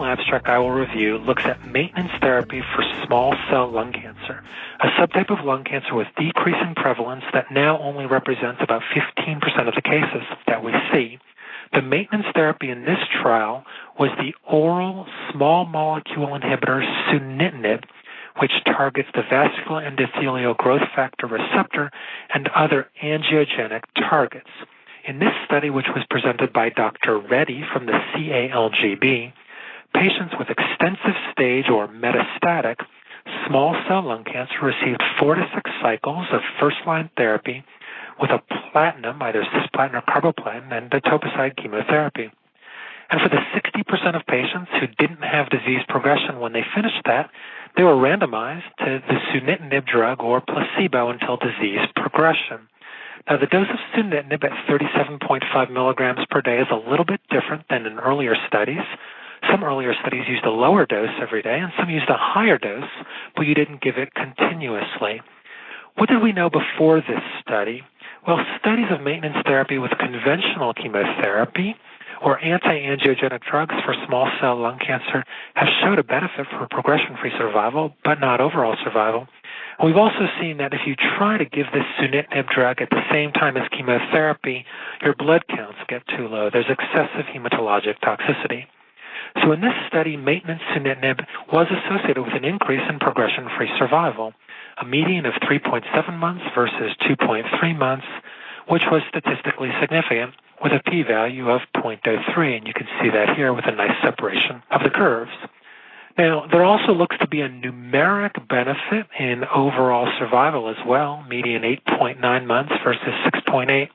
abstract I will review looks at maintenance therapy for small cell lung cancer, a subtype of lung cancer with decreasing prevalence that now only represents about 15% of the cases that we see. The maintenance therapy in this trial was the oral small molecule inhibitor sunitinib, which targets the vascular endothelial growth factor receptor and other angiogenic targets. In this study, which was presented by Dr. Reddy from the CALGB, patients with extensive stage or metastatic small cell lung cancer received 4 to 6 cycles of first-line therapy with a platinum, either cisplatin or carboplatin, and etoposide chemotherapy. And for the 60% of patients who didn't have disease progression when they finished that, they were randomized to the sunitinib drug or placebo until disease progression. Now, the dose of sunitinib at 37.5 milligrams per day is a little bit different than in earlier studies. Some earlier studies used a lower dose every day, and some used a higher dose, but you didn't give it continuously. What did we know before this study? Well, studies of maintenance therapy with conventional chemotherapy or anti-angiogenic drugs for small cell lung cancer have showed a benefit for progression-free survival, but not overall survival. We've also seen that if you try to give this sunitinib drug at the same time as chemotherapy, your blood counts get too low. There's excessive hematologic toxicity. So in this study, maintenance sunitinib was associated with an increase in progression-free survival, a median of 3.7 months versus 2.3 months, which was statistically significant with a p-value of 0.03, and you can see that here with a nice separation of the curves. Now, there also looks to be a numeric benefit in overall survival as well, median 8.9 months versus 6.8.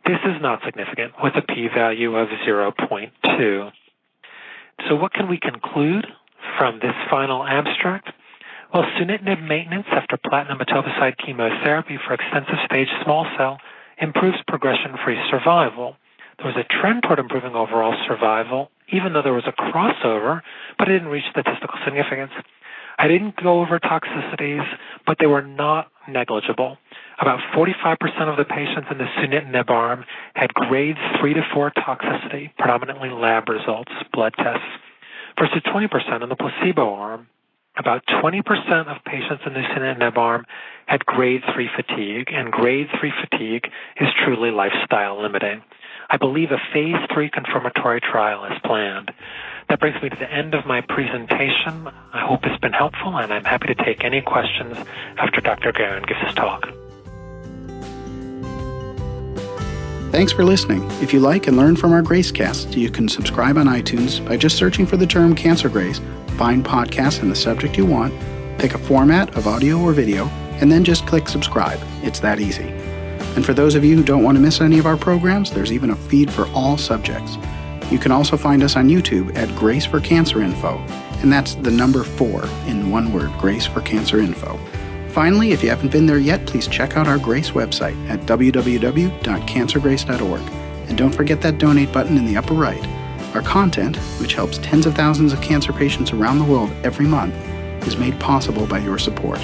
This is not significant with a p-value of 0.2. So what can we conclude from this final abstract? Well, sunitinib maintenance after platinum etoposide chemotherapy for extensive stage small cell improves progression-free survival. There was a trend toward improving overall survival, even though there was a crossover, but it didn't reach statistical significance. I didn't go over toxicities, but they were not negligible. About 45% of the patients in the sunitinib arm had grades 3 to 4 toxicity, predominantly lab results, blood tests, versus 20% in the placebo arm. About 20% of patients in the sunitinib arm had grade 3 fatigue, and grade 3 fatigue is truly lifestyle limiting. I believe a phase 3 confirmatory trial is planned. That brings me to the end of my presentation. I hope it's been helpful, and I'm happy to take any questions after Dr. Guerin gives his talk. Thanks for listening. If you like and learn from our GRACEcast, you can subscribe on iTunes by just searching for the term Cancer Grace, find podcasts in the subject you want, pick a format of audio or video, and then just click subscribe. It's that easy. And for those of you who don't want to miss any of our programs, there's even a feed for all subjects. You can also find us on YouTube at Grace for Cancer Info, and that's the number 4 in one word, Grace for Cancer Info. Finally, if you haven't been there yet, please check out our Grace website at www.cancergrace.org. And don't forget that donate button in the upper right. Our content, which helps tens of thousands of cancer patients around the world every month, is made possible by your support.